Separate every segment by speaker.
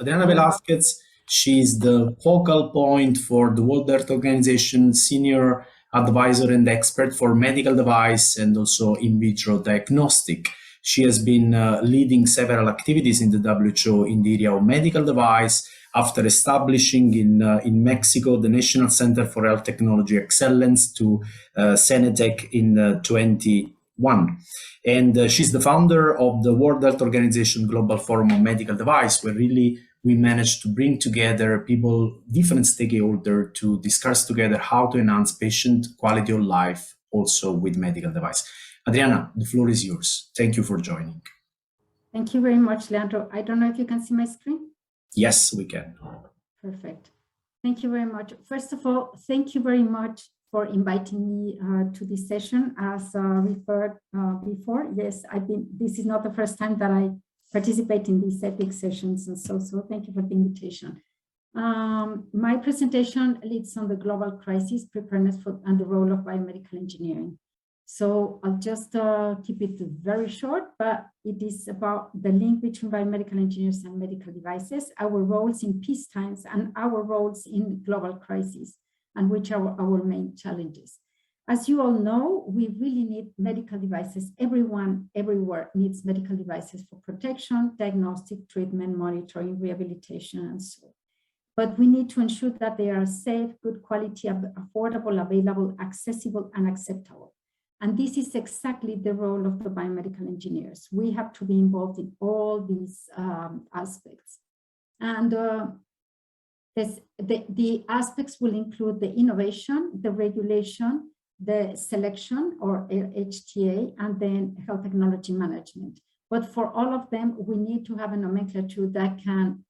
Speaker 1: Adriana Velazquez, she's the focal point for the World Health Organization senior advisor and expert for medical device and also in vitro diagnostic. She has been leading several activities in the WHO in the area of medical device after establishing in Mexico the National Center for Health Technology Excellence to Cenetech in 21. And she's the founder of the World Health Organization Global Forum on Medical Device, where really we managed to bring together people, different stakeholders, to discuss together how to enhance patient quality of life also with medical device. Adriana, the floor is yours. Thank you for joining.
Speaker 2: Thank you very much, Leandro. I don't know if you can see my screen.
Speaker 1: Yes, we can.
Speaker 2: Perfect. Thank you very much. First of all, thank you very much for inviting me to this session. As referred before, yes, this is not the first time that I participate in these EPIC sessions, and so thank you for the invitation. My presentation leads on the global crisis, preparedness for, and the role of biomedical engineering. So I'll just keep it very short, but it is about the link between biomedical engineers and medical devices, our roles in peace times and our roles in global crises, and which are our main challenges. As you all know, we really need medical devices. Everyone, everywhere needs medical devices for protection, diagnostic, treatment, monitoring, rehabilitation, and so on. But we need to ensure that they are safe, good quality, affordable, available, accessible, and acceptable. And this is exactly the role of the biomedical engineers. We have to be involved in all these aspects. And the aspects will include the innovation, the regulation, the selection or HTA, and then health technology management. But for all of them, we need to have a nomenclature that can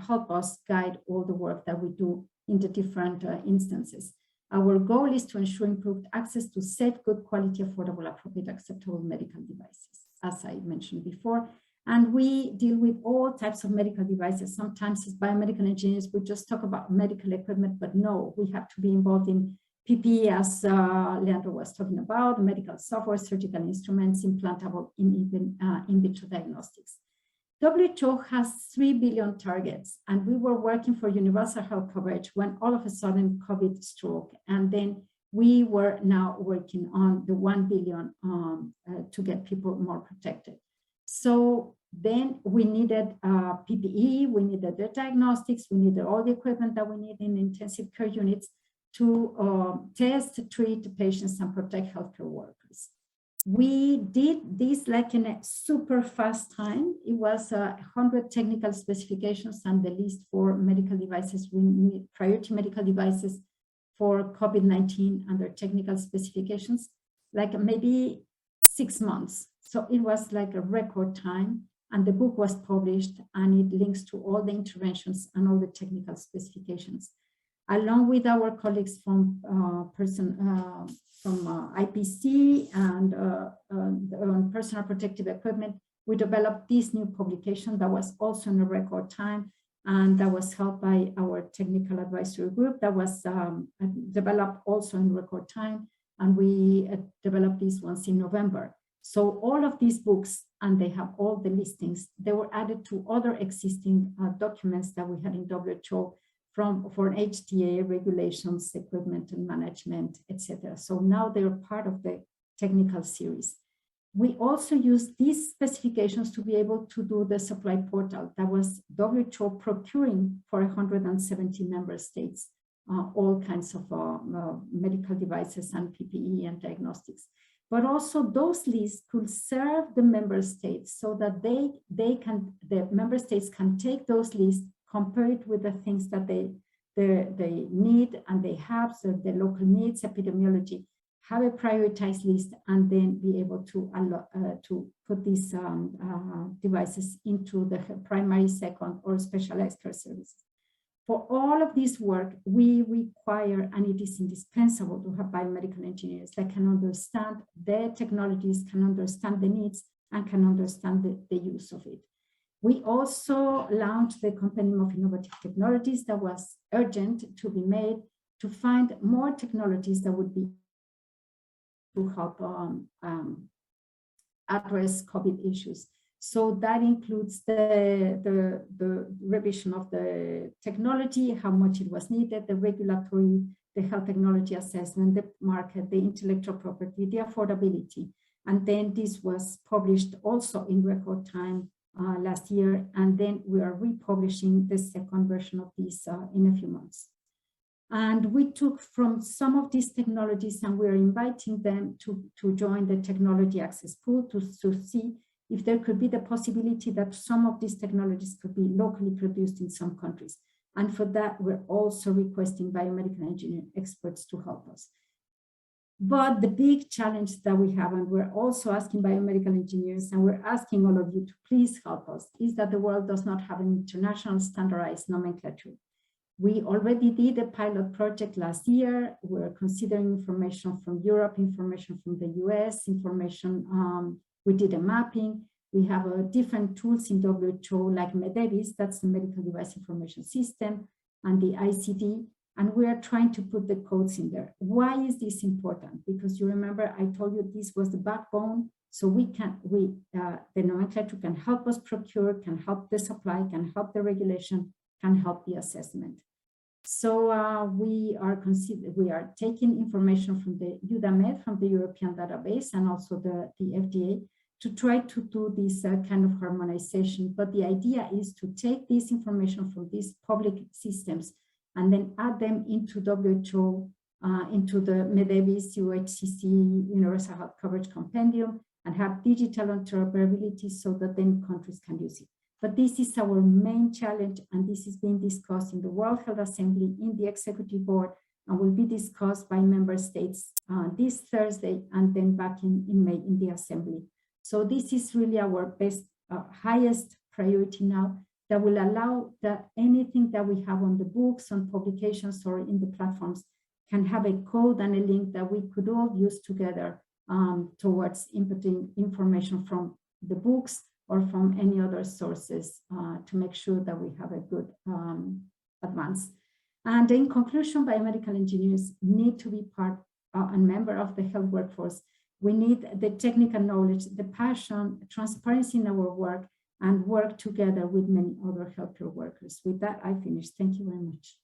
Speaker 2: help us guide all the work that we do in the different instances. Our goal is to ensure improved access to safe, good quality, affordable, appropriate, acceptable medical devices, as I mentioned before. And we deal with all types of medical devices. Sometimes as biomedical engineers, we just talk about medical equipment, but no, we have to be involved in PPE, as Leandro was talking about, medical software, surgical instruments, implantable, in vitro diagnostics. WHO has 3 billion targets, and we were working for universal health coverage when all of a sudden COVID struck, and then we were now working on the 1 billion to get people more protected. So then we needed PPE, we needed the diagnostics, we needed all the equipment that we need in intensive care units to test, treat patients, and protect healthcare workers. We did this like in a super fast time. It was 100 technical specifications and the list for medical devices. We need priority medical devices for COVID-19 under technical specifications, like maybe 6 months. So it was like a record time, and the book was published, and it links to all the interventions and all the technical specifications. Along with our colleagues from IPC and personal protective equipment, we developed this new publication that was also in a record time, and that was helped by our technical advisory group that was developed also in record time, and we developed these ones in November. So all of these books, and they have all the listings, they were added to other existing documents that we had in WHO for HTA regulations, equipment and management, etc. So now they are part of the technical series. We also use these specifications to be able to do the supply portal that was WHO procuring for 170 member states, all kinds of medical devices and PPE and diagnostics. But also those lists could serve the member states so that the member states can take those lists, compare it with the things that they need and they have, so the local needs, epidemiology, have a prioritized list, and then be able to put these devices into the primary, second, or specialized care services. For all of this work, we require, and it is indispensable to have biomedical engineers that can understand the technologies, can understand the needs, and can understand the use of it. We also launched the Compendium of Innovative Technologies that was urgent to be made to find more technologies that would be to help address COVID issues. So that includes the revision of the technology, how much it was needed, the regulatory, the health technology assessment, the market, the intellectual property, the affordability. And then this was published also in record time last year. And then we are republishing the second version of this in a few months. And we took from some of these technologies and we're inviting them to join the technology access pool to see if there could be the possibility that some of these technologies could be locally produced in some countries. And for that, we're also requesting biomedical engineering experts to help us. But the big challenge that we have, and we're also asking biomedical engineers, and we're asking all of you to please help us, is that the world does not have an international standardized nomenclature. We already did a pilot project last year. We're considering information from Europe, information from the US, information, we did a mapping. We have different tools in WHO like MEDEVIS, that's the Medical Device Information System, and the ICD, and we are trying to put the codes in there. Why is this important? Because you remember I told you this was the backbone, so the nomenclature can help us procure, can help the supply, can help the regulation, can help the assessment. So we are taking information from the EUDAMED, from the European database, and also the FDA to try to do this kind of harmonization. But the idea is to take this information from these public systems and then add them into WHO, into the MEDEVIS, UHCC, Universal Health Coverage Compendium, and have digital interoperability so that then countries can use it. But this is our main challenge, and this is being discussed in the World Health Assembly, in the Executive Board, and will be discussed by member states this Thursday, and then back in May in the Assembly. So this is really our highest priority now, that will allow that anything that we have on the books, on publications, or in the platforms can have a code and a link that we could all use together towards inputting information from the books or from any other sources to make sure that we have a good advance. And in conclusion, biomedical engineers need to be part and member of the health workforce. We need the technical knowledge, the passion, transparency in our work, and work together with many other healthcare workers. With that, I finish. Thank you very much.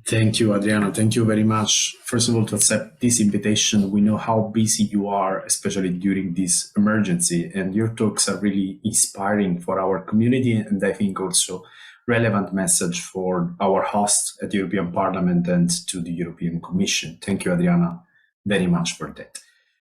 Speaker 1: Thank you, Adriana. Thank you very much. First of all, to accept this invitation. We know how busy you are, especially during this emergency, and your talks are really inspiring for our community, and I think also relevant message for our hosts at the European Parliament and to the European Commission. Thank you, Adriana, very much for that.